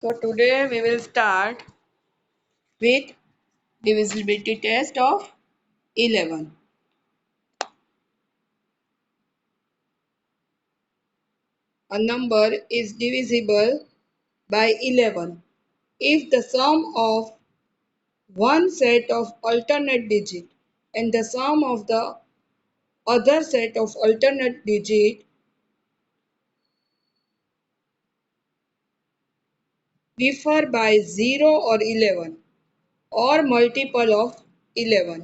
So today we will start with divisibility test of 11. A number is divisible by 11 if the sum of one set of alternate digits and the sum of the other set of alternate digits differ by 0 or 11 or multiple of 11.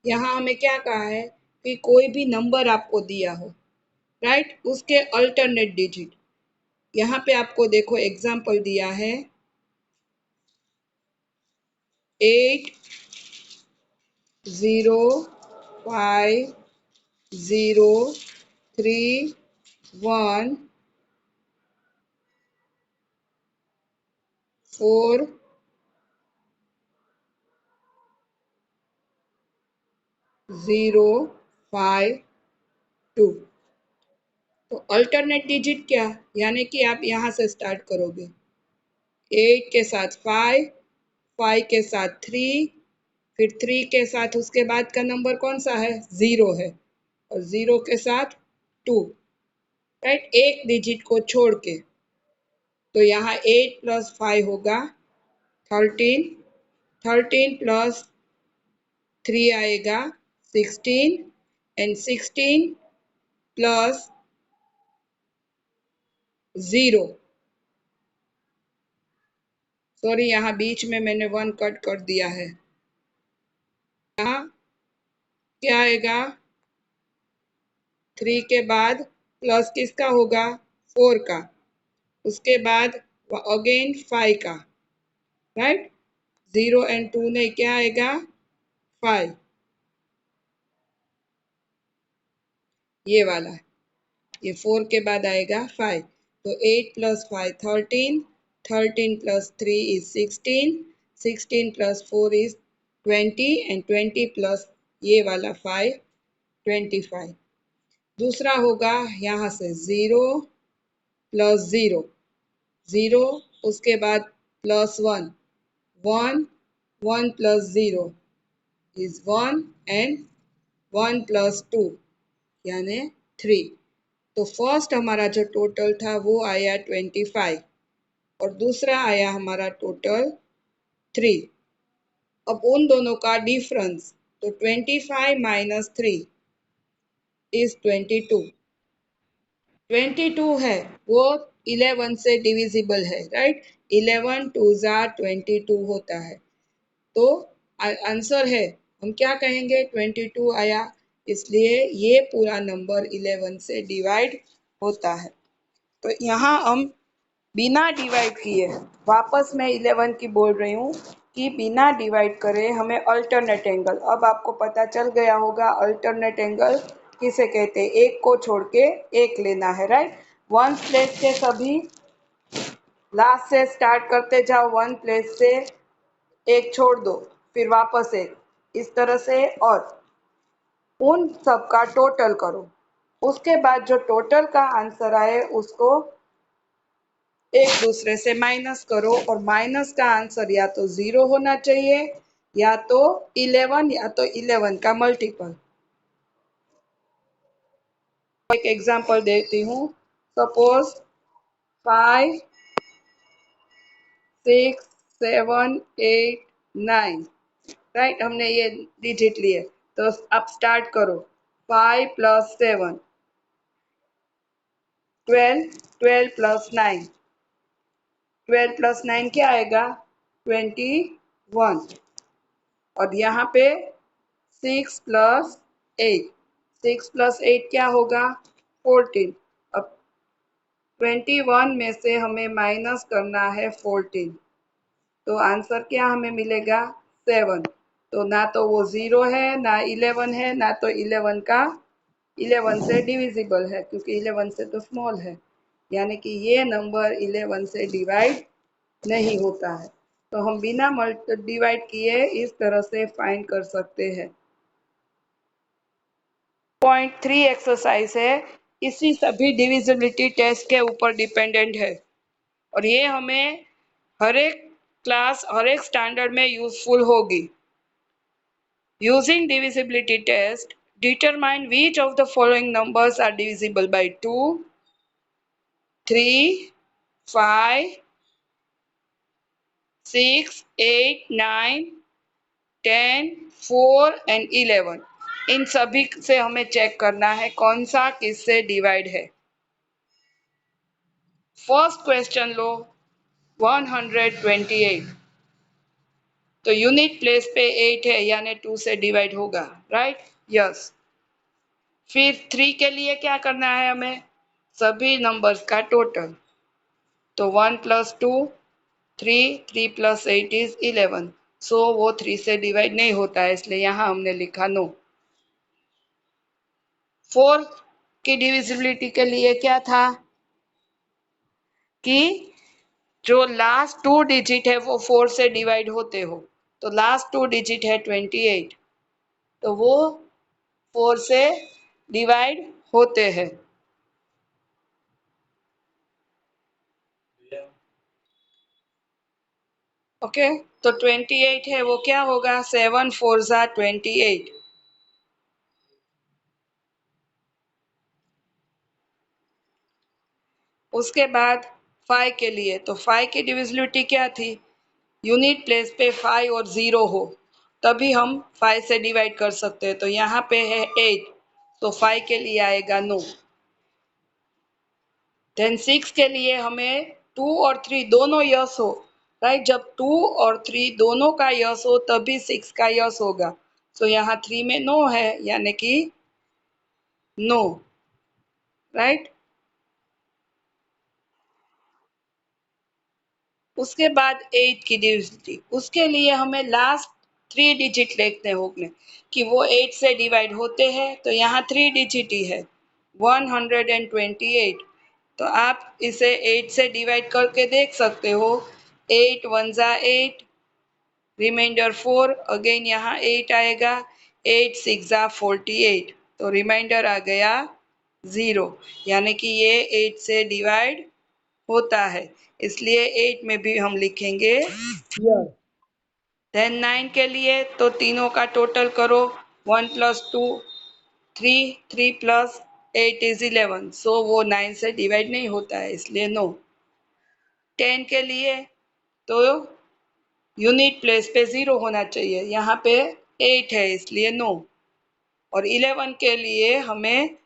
यहाँ हमें क्या कहा है कि कोई भी number आपको दिया हो, राइट, उसके अल्टरनेट डिजिट। यहाँ पे आपको देखो एग्जाम्पल दिया है 8 0 5 0 3 1 4 0 5 2। तो अल्टरनेट डिजिट क्या, यानी कि आप यहाँ से स्टार्ट करोगे 8 के साथ 5, 5 के साथ 3, फिर 3 के साथ उसके बाद का नंबर कौन सा है, 0 है, और 0 के साथ 2, राइट, एक डिजिट को छोड़ के। तो यहाँ 8 प्लस 5 होगा 13, 13 प्लस 3 आएगा 16, एंड 16 प्लस 0, सॉरी यहाँ बीच में मैंने 1 कट कर दिया है। यहाँ क्या आएगा, 3 के बाद प्लस किसका होगा, 4 का, उसके बाद अगेन 5 का, राइट, 0 एंड 2 ने क्या आएगा 5, ये वाला, ये 4 के बाद आएगा 5। तो 8 plus 5 13, 13 plus 3 is 16, 16 plus 4 is 20, and 20 plus ये वाला 5 25। दूसरा होगा यहाँ से 0 प्लस 0, 0 उसके बाद plus 1, 1, 1 plus 0 is 1, and 1 plus 2 यानी 3। तो फर्स्ट हमारा जो टोटल था वो आया 25 और दूसरा आया हमारा टोटल 3। अब उन दोनों का डिफरेंस, तो 25 माइनस 3 इज 22। 22 है वो 11 से डिविजिबल है, राइट, 11 2 ज़ा 22 होता है। तो आंसर है, हम क्या कहेंगे, 22 आया, इसलिए ये पूरा नंबर 11 से डिवाइड होता है। तो यहाँ हम बिना डिवाइड किए, वापस मैं 11 की बोल रही हूँ कि बिना डिवाइड करे हमें अल्टरनेट एंगल, अब आपको पता चल गया होगा अल्टरनेट एंगल किसे कहते हैं, एक को छोड़ के एक लेना है, राइट। वन प्लेस से सभी लास्ट से स्टार्ट करते जाओ, वन प्लेस से एक छोड़ दो, फिर वापस एक, इस तरह से, और उन सब का टोटल करो। उसके बाद जो टोटल का आंसर आए उसको एक दूसरे से माइनस करो, और माइनस का आंसर या तो 0 होना चाहिए या तो 11 या तो 11 का मल्टीपल। एक एग्जांपल देती हूँ, सपोज 5 6 7 8 9, राइट, हमने ये डिजिट लिए, तो अब स्टार्ट करो 5 प्लस 7 12, 12 प्लस 9, 12 प्लस 9 क्या आएगा 21, और यहाँ पे 6 प्लस 8, 6 प्लस 8 क्या होगा 14। अब 21 में से हमें माइनस करना है 14, तो आंसर क्या हमें मिलेगा 7। तो ना तो वो 0 है, ना 11 है, ना तो 11 का 11 से डिविजिबल है, क्योंकि 11 से तो स्मॉल है, यानी कि ये नंबर 11 से डिवाइड नहीं होता है। तो हम बिना डिवाइड किए इस तरह से फाइंड कर सकते हैं। 0.3 एक्सरसाइज है, इसी सभी डिविजिबिलिटी टेस्ट के ऊपर डिपेंडेंट है। और ये हमें हर एक क्लास, हर एक स्टैंडर्ड में यूजफुल होगी। Using divisibility test, determine which of the following numbers are divisible by 2, 3, 5, 6, 8, 9, 10, 4 and 11। इन सभी से हमें चेक करना है कौन सा किससे डिवाइड है। फर्स्ट क्वेश्चन लो, 128, तो यूनिट प्लेस पे 8 है यानी 2 से डिवाइड होगा, राइट? यस। फिर 3 के लिए क्या करना है हमें? सभी नंबर्स का टोटल, तो 1 + 2 3, 3 + 8 इज 11। सो वो 3 से डिवाइड नहीं होता है, इसलिए यहाँ हमने लिखा नो। 4 की डिविजिबिलिटी के लिए क्या था कि जो लास्ट 2 डिजिट है वो 4 से डिवाइड होते हो, तो लास्ट 2 डिजिट है 28, तो वो 4 से डिवाइड होते हैं। ओके, तो 28 है वो क्या होगा? 7 4 ज़ा 28। उसके बाद 5 के लिए, तो 5 की डिविजिबिलिटी क्या थी? यूनिट प्लेस पे 5 और 0 हो तभी हम 5 से डिवाइड कर सकते हैं, तो यहाँ पे है 8, तो 5 के लिए आएगा नो। देन 6 के लिए हमें 2 और 3 दोनों यस हो, राइट? जब 2 और 3 दोनों का यस हो तभी 6 का यस होगा, तो यहाँ 3 में नो है यानी कि नो, राइट? उसके बाद 8 की डिविजिबिलिटी, उसके लिए हमें लास्ट 3 डिजिट देखने होंगे कि वो 8 से डिवाइड होते हैं, तो यहाँ 3 डिजिट ही है 128, तो आप इसे 8 से डिवाइड करके देख सकते हो। 8 1 ज़ा 8, रिमाइंडर 4, अगेन यहाँ 8 आएगा, 8 6 ज़ा 48, तो रिमाइंडर आ गया 0, यानी कि ये 8 से डिवाइड होता है, इसलिए 8 में भी हम लिखेंगे यस। देन 9 के लिए, तो तीनों का टोटल करो, 1 + 2 3, 3 + 8 इज 11, सो वो 9 से डिवाइड नहीं होता है, इसलिए नो। 10 के लिए, तो यूनिट प्लेस पे 0 होना चाहिए, यहाँ पे 8 है इसलिए नो। और 11 के लिए हमें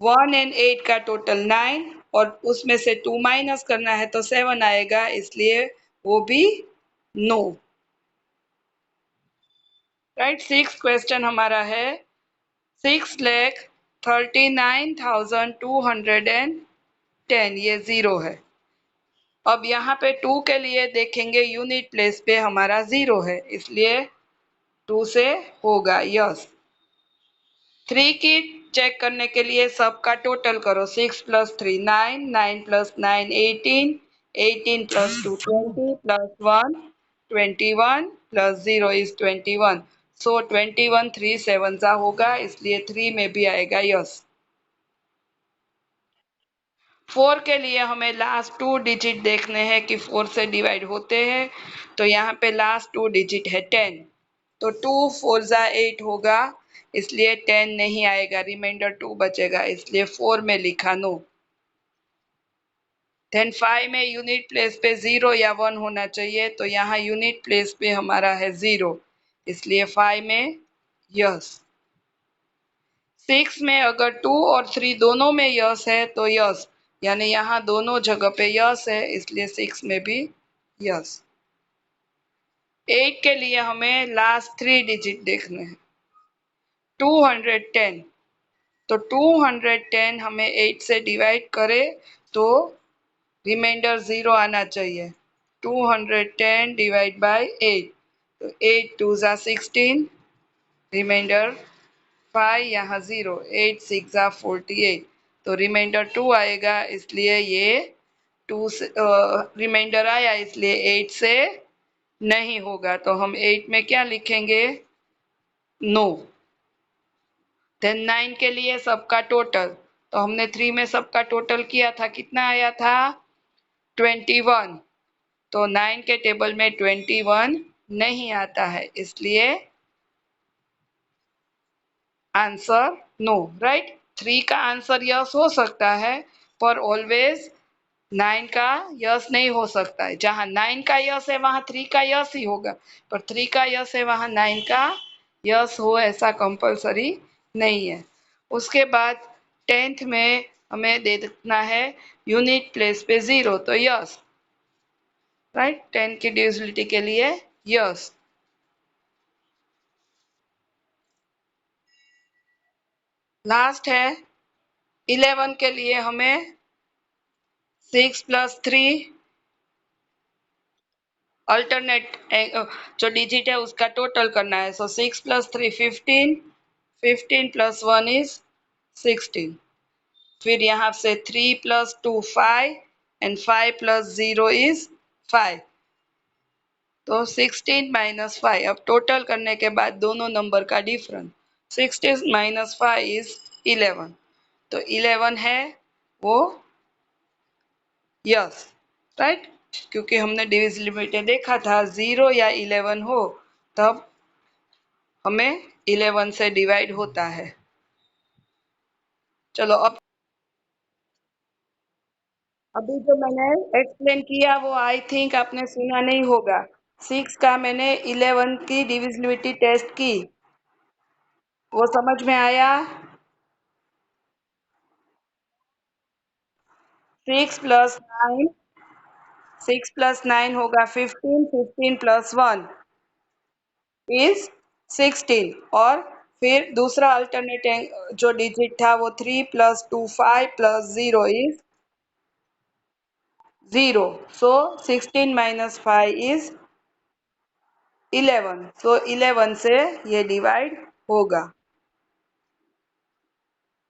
1 और 8 का टोटल 9 और उसमें से 2 माइनस करना है तो 7 आएगा, इसलिए वो भी नो, राइट? 6 क्वेश्चन हमारा है 6,39,210, ये 0 है। अब यहाँ पे 2 के लिए देखेंगे, यूनिट प्लेस पे हमारा 0 है, इसलिए 2 से होगा यस। 3 की चेक करने के लिए सबका टोटल करो, 6 + 3 9, 9 + 9 18, 18 + 2 20 + 1 21 + 0 इज 21, सो 21 3 7 ज़ा होगा, इसलिए 3 में भी आएगा यस। 4 के लिए हमें लास्ट 2 डिजिट देखने हैं कि 4 से डिवाइड होते हैं, तो यहाँ पे लास्ट 2 डिजिट है 10, तो 2 4 ज़ा 8 होगा, इसलिए 10 नहीं आएगा, रिमाइंडर 2 बचेगा, इसलिए 4 में लिखा नो। देन 5 में यूनिट प्लेस पे 0 या 1 होना चाहिए, तो यहाँ यूनिट प्लेस पे हमारा है 0, इसलिए 5 में यस। 6 में अगर 2 और 3 दोनों में यस है तो यस, यानी यहाँ दोनों जगह पे यस है, इसलिए 6 में भी यस। 8 के लिए हमें लास्ट 3 डिजिट देखने हैं, 210, तो 210 हमें 8 से डिवाइड करे तो रिमाइंडर 0 आना चाहिए, 210 डिवाइड बाय 8, तो 8 2 ज़ा 16, रिमाइंडर 5, यहाँ 0, 8 6 ज़ा 48, तो रिमाइंडर 2 आएगा, इसलिए ये 2 से रिमाइंडर आया, इसलिए 8 से नहीं होगा, तो हम 8 में क्या लिखेंगे? नो। देन 9 के लिए सबका टोटल, तो हमने 3 में सबका टोटल किया था, कितना आया था? 21। तो 9 के टेबल में 21 नहीं आता है, इसलिए आंसर नो, राइट। 3 का आंसर यस हो सकता है, पर ऑलवेज 9 का यस नहीं हो सकता है। जहां 9 का यस है वहां 3 का यस ही होगा, पर 3 का यस है वहां 9 का यस हो ऐसा कंपलसरी नहीं है। उसके बाद 10th में हमें दे देना है यूनिट प्लेस पे 0, तो यस, राइट। 10 की डिविजिबिलिटी के लिए यस। लास्ट है 11 के लिए हमें 6 + 3 अल्टरनेट जो डिजिट है उसका टोटल करना है। सो 6 + 3 15, 15 + 1 इज 16। फिर यहाँ से 3 + 2 5 एंड 5 + 0 इज 5। तो 16 - 5, अब टोटल करने के बाद दोनों नंबर का डिफरेंस 16 - 5 इज 11। तो 11 है वो यस, राइट। क्योंकि हमने डिविजिबिलिटी देखा था 0 या 11 हो तब हमें 11 से डिवाइड होता है। चलो अब अभी जो मैंने एक्सप्लेन किया वो आई थिंक आपने सुना नहीं होगा। 6 का मैंने 11 की डिविजिबिलिटी टेस्ट की, वो समझ में आया। 6 + 9, 6 + 9 होगा 15, 15 + 1 इज 16। और फिर दूसरा अल्टरनेट जो डिजिट था वो 3 + 2 5 + 0 इज 0। So 16 - 5 is 11। सो 11 से ये डिवाइड होगा।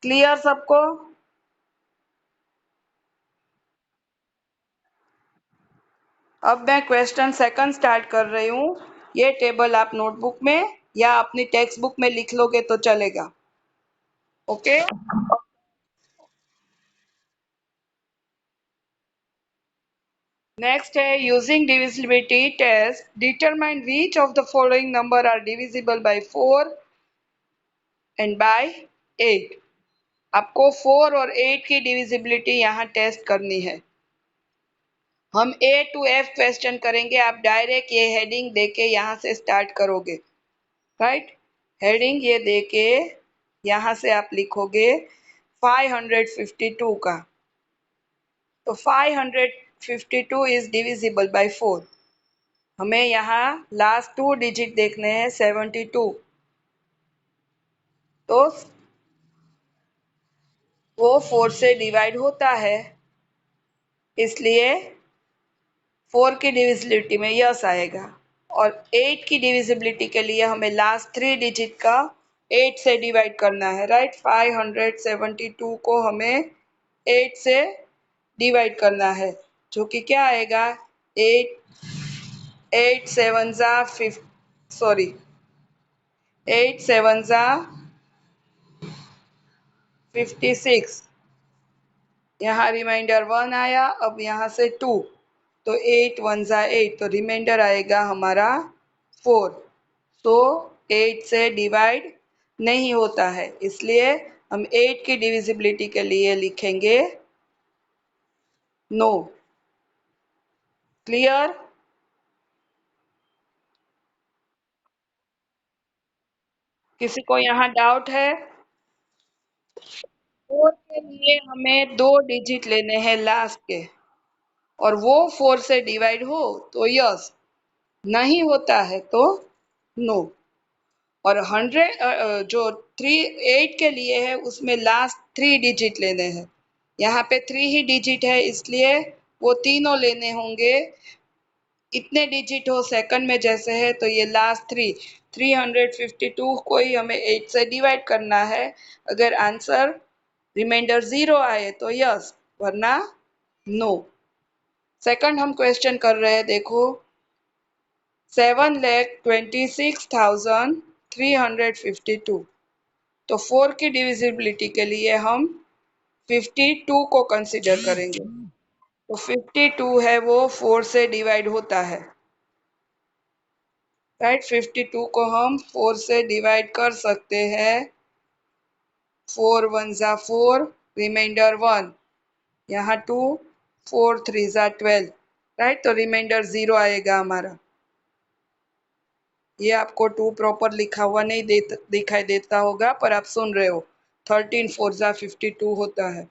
क्लियर सबको? अब मैं क्वेश्चन सेकंड स्टार्ट कर रही हूँ। ये टेबल आप नोटबुक में या अपनी टेक्स्ट बुक में लिख लोगे तो चलेगा। ओके। नेक्स्ट है using divisibility test determine which of the following number are divisible by 4 and by 8। आपको 4 और 8 की डिविजिबिलिटी यहाँ टेस्ट करनी है। हम ए टू एफ क्वेश्चन करेंगे, आप डायरेक्ट ये हेडिंग देके यहाँ से स्टार्ट करोगे, राइट। हेडिंग ये देके यहाँ से आप लिखोगे 552 का। तो 552 इज डिविजिबल बाय 4। हमें यहाँ लास्ट 2 डिजिट देखने हैं 72। तो वो 4 से डिवाइड होता है, इसलिए 4 की डिविजिबिलिटी में यस आएगा। और 8 की डिविजिबिलिटी के लिए हमें लास्ट 3 डिजिट का 8 से डिवाइड करना है, राइट। 572 को हमें 8 से डिवाइड करना है, जो कि क्या आएगा 8, 8 7 ज़ा 8 7 ज़ा 56। यहाँ रिमाइंडर 1 आया, अब यहाँ से 2, तो 8 1 ज़ा 8, तो रिमाइंडर आएगा हमारा 4। तो 8 से डिवाइड नहीं होता है, इसलिए हम 8 की डिविजिबिलिटी के लिए लिखेंगे नो। क्लियर? किसी को यहाँ डाउट है? 4 के लिए हमें 2 डिजिट लेने हैं लास्ट के, और वो 4 से डिवाइड हो तो यस, नहीं होता है तो नो। और 100 जो 8 के लिए है उसमें लास्ट 3 डिजिट लेने हैं। यहाँ पे 3 ही डिजिट है, इसलिए वो तीनों लेने होंगे। इतने डिजिट हो सेकंड में जैसे है, तो ये लास्ट 352 को ही हमें 8 से डिवाइड करना है। अगर आंसर रिमाइंडर 0 आए तो यस, वरना नो। सेकंड हम क्वेश्चन कर रहे हैं, देखो 7,26,352। तो 4 की डिविजिबिलिटी के लिए हम 52 को कंसीडर करेंगे। तो 52 है वो 4 से डिवाइड होता है, राइट। 52 को हम 4 से डिवाइड कर सकते हैं। 4 वन ज़ा 4, रिमाइंडर 1, यहाँ 2, 4 थ्री ज़ा 12, राइट। तो रिमाइंडर 0 आएगा हमारा। ये आपको 2 प्रॉपर लिखा हुआ नहीं दिखाई देता होगा, पर आप सुन रहे हो। 13 4 ज़ा 52 होता है,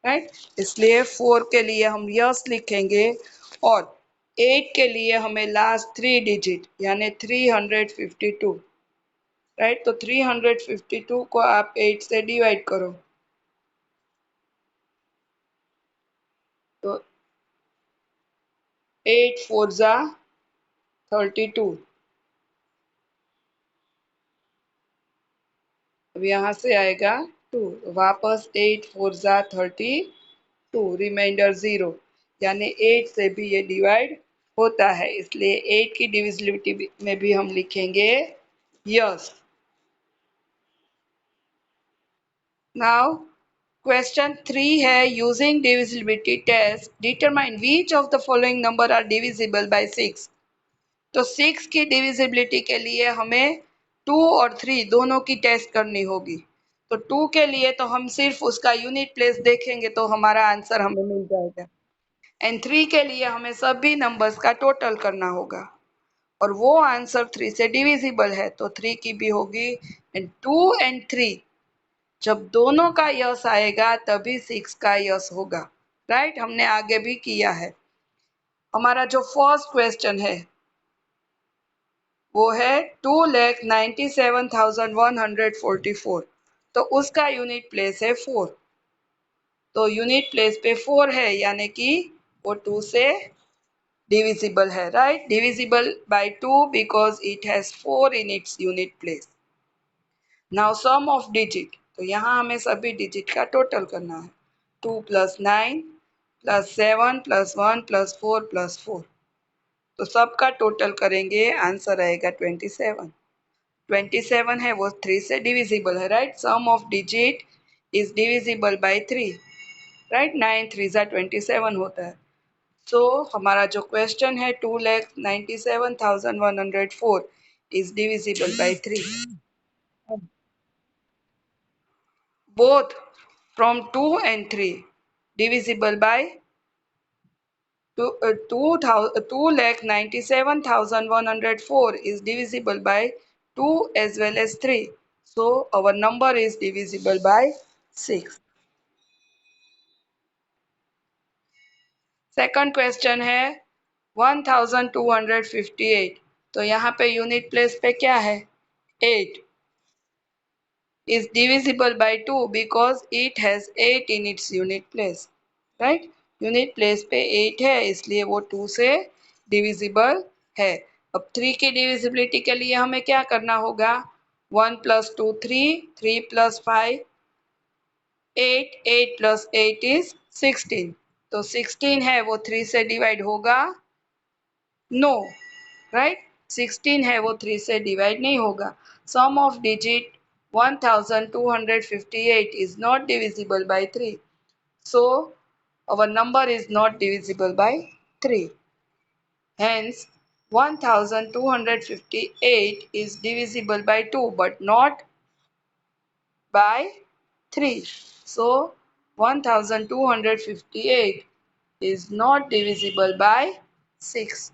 राइट। इसलिए 4 के लिए हम यस लिखेंगे और 8 के लिए हमें लास्ट 3 डिजिट यानी 352, राइट। तो 352 को आप 8 से डिवाइड करो, तो 8 4 ज़ा 32। अब यहाँ से आएगा 2, वापस 8 4 ज़ा 32, रिमाइंडर 0, यानी 8 से भी ये डिवाइड होता है, इसलिए 8 की डिविजिबिलिटी में भी हम लिखेंगे यस। नाउ क्वेश्चन 3 है, using divisibility test determine which of the following number are divisible by 6। तो 6 की डिविजिबिलिटी के लिए हमें 2 और 3 दोनों की टेस्ट करनी होगी। तो 2 के लिए तो हम सिर्फ उसका यूनिट प्लेस देखेंगे तो हमारा आंसर हमें मिल जाएगा, एंड 3 के लिए हमें सभी नंबर्स का टोटल करना होगा, और वो आंसर 3 से डिविजिबल है, तो 3 की भी होगी। एंड 2 एंड 3 जब दोनों का यस आएगा तभी 6 का यस होगा, राइट। हमने आगे भी किया है। हमारा जो फर्स्ट क्वेश्चन है वो है 2,97,144, तो उसका यूनिट प्लेस है 4। तो यूनिट प्लेस पे 4 है, यानी कि वो 2 से divisible है, right? Divisible by 2 because it has 4 in its unit place. Now sum of digit, तो यहाँ हमें सभी डिजिट का टोटल करना है। 2 + 9 + 7 + 1 + 4 + 4, तो सबका टोटल करेंगे, आंसर आएगा 27। 27 है वो 3 से डिविजिबल है, right. Sum of digit is divisible by 3, right. 9 3 ज़ा 27 होता है। सो हमारा जो क्वेश्चन है 2,97,104 is divisible by 3। Both from 2 and 3 divisible by 2,97,104 is divisible by 2 as well as 3. So our number is divisible by 6. Second question है 1258, तो यहाँ पे यूनिट प्लेस पे क्या है 8, is divisible by 2 because it has 8 in its unit place, right। Unit place पे 8 है इसलिए वो 2 से डिविजिबल है। अब 3 की डिविजिबिलिटी के लिए हमें क्या करना होगा, 1 + 2 3, 3 + 5 8, 8 + 8 is 16, तो 16 है वो 3 से डिवाइड होगा, नो, राइट। 16 है वो 3 से डिवाइड नहीं होगा। सम of digit 1258 is not divisible by 3, so our number is not divisible by 3. Hence 1258 is divisible by 2 but not by 3. So 1258 is not divisible by 6.